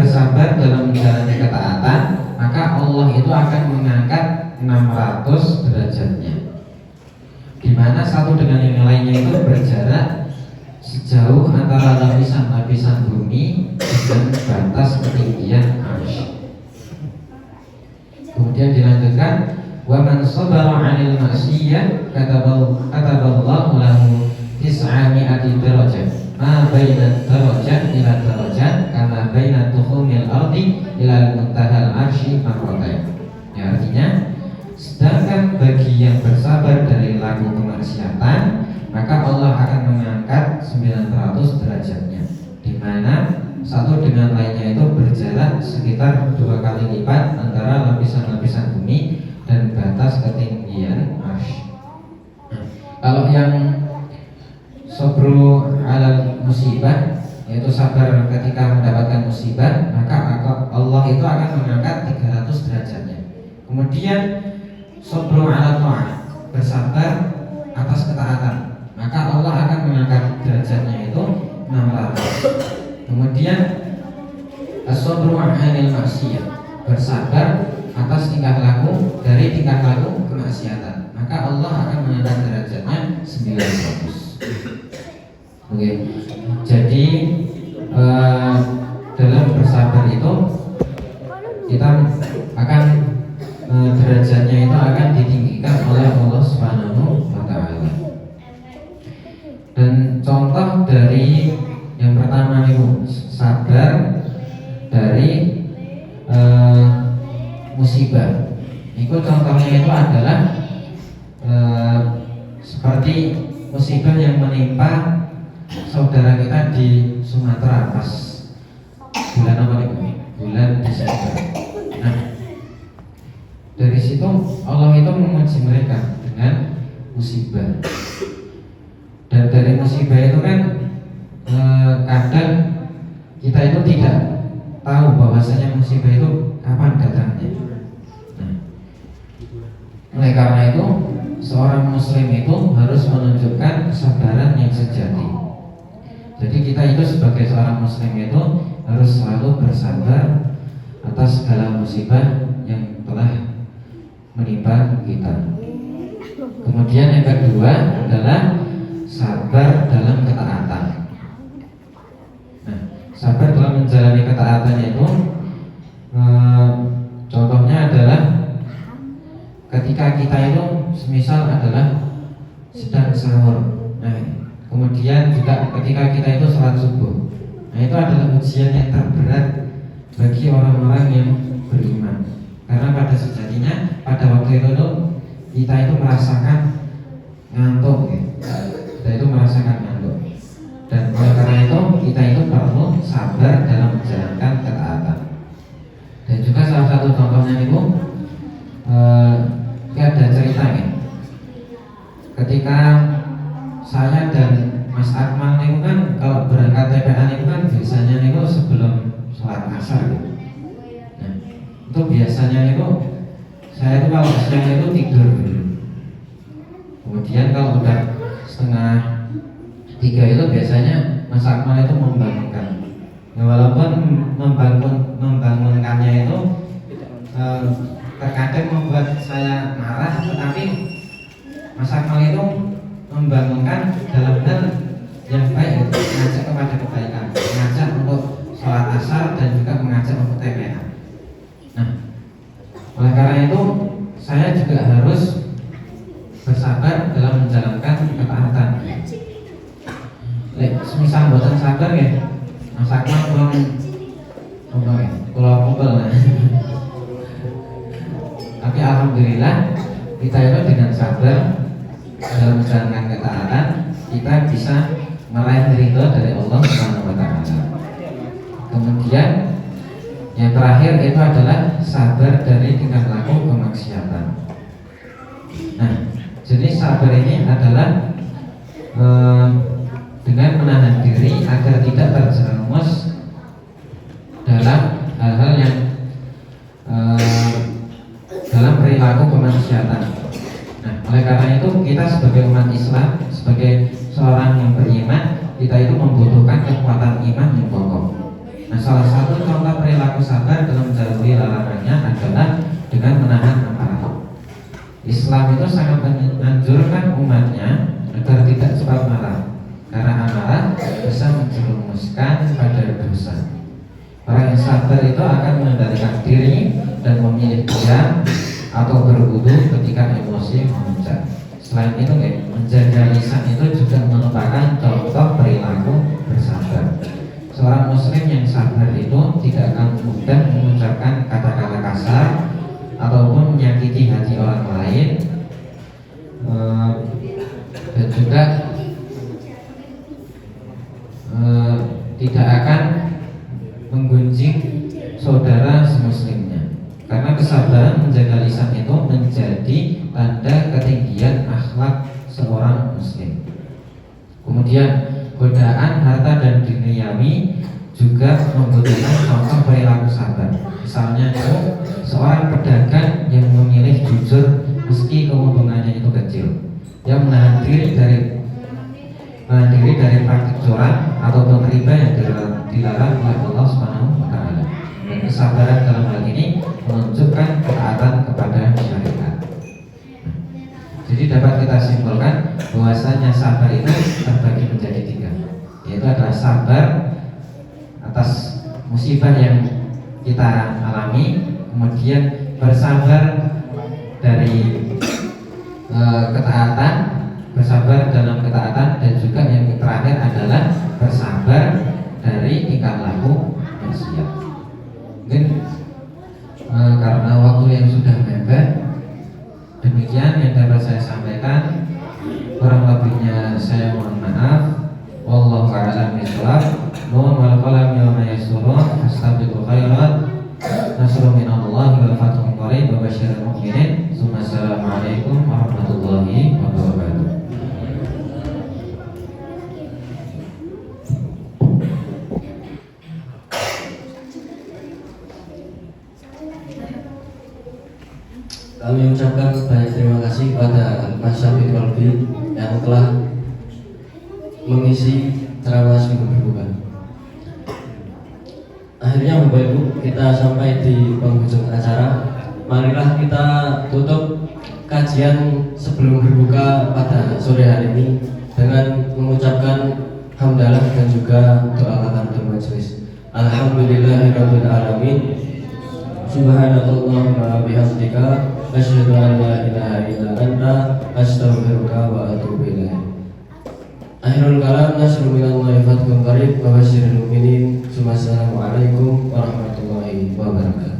bersabar dalam menjalani ketaatan, maka Allah itu akan mengangkat 600 derajatnya, di mana satu dengan yang lainnya itu berjarak sejauh antara lapisan-lapisan bumi dengan batas ketinggian arsy. Kemudian dilanjutkan, wa man sabara 'anil ma'siyah kataballahu lahu 900 derajat ma baina darajat ila darajat kama baina tukhumil ardi ila muntahal arsy marratain. Ya, artinya sedangkan bagi yang bersabar dari laku kemaksiatan, maka Allah akan mengangkat 900 derajatnya, di mana satu dengan lainnya itu berjarak sekitar 2 kali lipat antara lapisan-lapisan bumi dan batas ketinggian arsy. Kalau yang sabru alal musibah, yaitu sabar ketika mendapatkan musibah, maka Allah itu akan mengangkat 300 derajatnya. Kemudian sabru ala ta'ah, bersabar atas ketaatan, maka Allah akan mengangkat derajatnya itu 600. Kemudian as-sabru 'anil maksiyah, bersabar atas tingkah laku dari tingkah laku kemaksiatan, maka Allah akan mengangkat derajatnya 900. Oke. Jadi dalam bersabar itu kita akan derajatnya itu akan ditinggikan oleh Allah Subhanahu wa taala. Dan contoh dari yang pertama itu sabar dari musibah. Itu contohnya itu adalah seperti musibah yang menimpa saudara kita di Sumatera pas bulan apa nih? Bulan Desember. Nah, dari situ Allah itu menguji mereka dengan musibah. Dan dari musibah itu kan kadang kita itu tidak tahu bahwasanya musibah itu kapan datangnya. Nah, oleh karena itu seorang muslim itu harus menunjukkan kesabaran yang sejati. Jadi kita itu sebagai seorang muslim itu harus selalu bersabar atas segala musibah yang telah menimpa kita. Kemudian yang kedua adalah sabar dalam ketaatan. Nah, sabar dalam menjalani ketaatan itu contohnya adalah ketika kita itu semisal adalah sedang sahur. Nah, kemudian juga ketika kita itu sholat subuh. Nah, itu adalah ujian yang terberat bagi orang-orang yang beriman. Karena pada sejatinya pada waktu itu kita itu merasakan ngantuk, ya. Kita itu merasakan ngantuk. Dan oleh karena itu kita itu perlu sabar dalam menjalankan ketaatan. Dan juga salah satu contohnya itu ada ceritanya. Ketika saya dan Mas Akmal itu kan kalau berangkat TPA itu kan biasanya itu sebelum sholat asar, gitu. Nah, itu biasanya itu saya itu kalau siang itu tidur dulu. Kemudian kalau udah 2:30 itu biasanya Mas Akmal itu membangunkan. Ya, walaupun membangunkannya itu terkadang membuat saya marah, tetapi Mas Akmal itu membangunkan dalam hal yang baik, itu mengajak kepada kebaikan, mengajak untuk sholat asar dan juga mengajak untuk TPA. Nah, oleh karena itu saya juga harus bersabar dalam menjalankan ketaatan. Semisal buatan sabar ya, Mas Akmal kalau pukul. Tapi alhamdulillah kita itu dengan sabar dalam menjalankan ketaatan, kita bisa meraih ridho dari Allah Subhanahu wa taala. Kemudian yang terakhir itu adalah sabar dari tingkah laku kemaksiatan. Nah, jenis sabar ini adalah dengan menahan diri agar tidak terjerumus dalam hal-hal yang dalam perilaku kemaksiatan. Nah, oleh karena itu kita sebagai umat Islam, sebagai seorang yang beriman, kita itu membutuhkan kekuatan iman yang kokoh. Nah, salah satu contoh perilaku perilaku sabar dalam menjauhi larangannya adalah dengan menahan amarah. Islam itu sangat menganjurkan umatnya agar tidak cepat marah, karena amarah bisa menjerumuskan pada dosa. Orang yang sabar itu akan mengendalikan diri dan memilih diam atau berwudu ketika emosi memuncak. Selain itu, menjaga lisan itu juga merupakan contoh perilaku bersabar. Seorang muslim yang sabar itu tidak akan mudah mengucapkan kata-kata kasar ataupun menyakiti hati orang lain, dan juga tidak akan menggunjing saudara semuslimnya. Karena kesabaran menjaga lisan itu menjadi tanda ketinggian akhlak seorang muslim. Kemudian godaan harta dan duniawi juga membutuhkan contoh perilaku sabar. Misalnya itu seorang pedagang yang memilih jujur meski keuntungannya itu kecil, yang menahan diri dari praktik curang ataupun riba yang dilarang oleh Allah Subhanahu wa taala. Dan kesabaran dalam hal ini menunjukkan ketaatan kepada syariat. Jadi dapat kita simpulkan bahwasanya sabar itu terbagi menjadi 3, yaitu adalah sabar atas musibah yang kita alami, kemudian bersabar dari ketaatan, bersabar dalam ketaatan, dan juga yang terakhir adalah bersabar dari tingkah laku maksiat. Mungkin karena waktu yang sudah mepet, demikian yang dapat saya sampaikan. Kurang lebihnya saya mohon maaf. Wallahu a'lam bishawab. Nun wal qalam yawma yasurun. Astaghfirul khairat. Nasrun minallahi wal fathun qarib wa basyiril mu'minin. Assalamualaikum warahmatullahi wabarakatuh. Kami ucapkan banyak terima kasih kepada Mas Syafiq Walbi yang telah mengisi ceramah sebelum berbuka. Akhirnya Bapak Ibu, kita sampai di penghujung acara. Marilah kita tutup kajian sebelum berbuka pada sore hari ini dengan mengucapkan hamdalah dan juga doa kafaratul majelis. Alhamdulillahirabbil alamin. Subhanallahumma bihamdika asyhadu an la ilaha illa anta astaghfiruka wa atubu ilaik. Akhirul kalam, nasrul minallahi fathun qarib wa basyiril mu'minin. Assalamualaikum warahmatullahi wabarakatuh.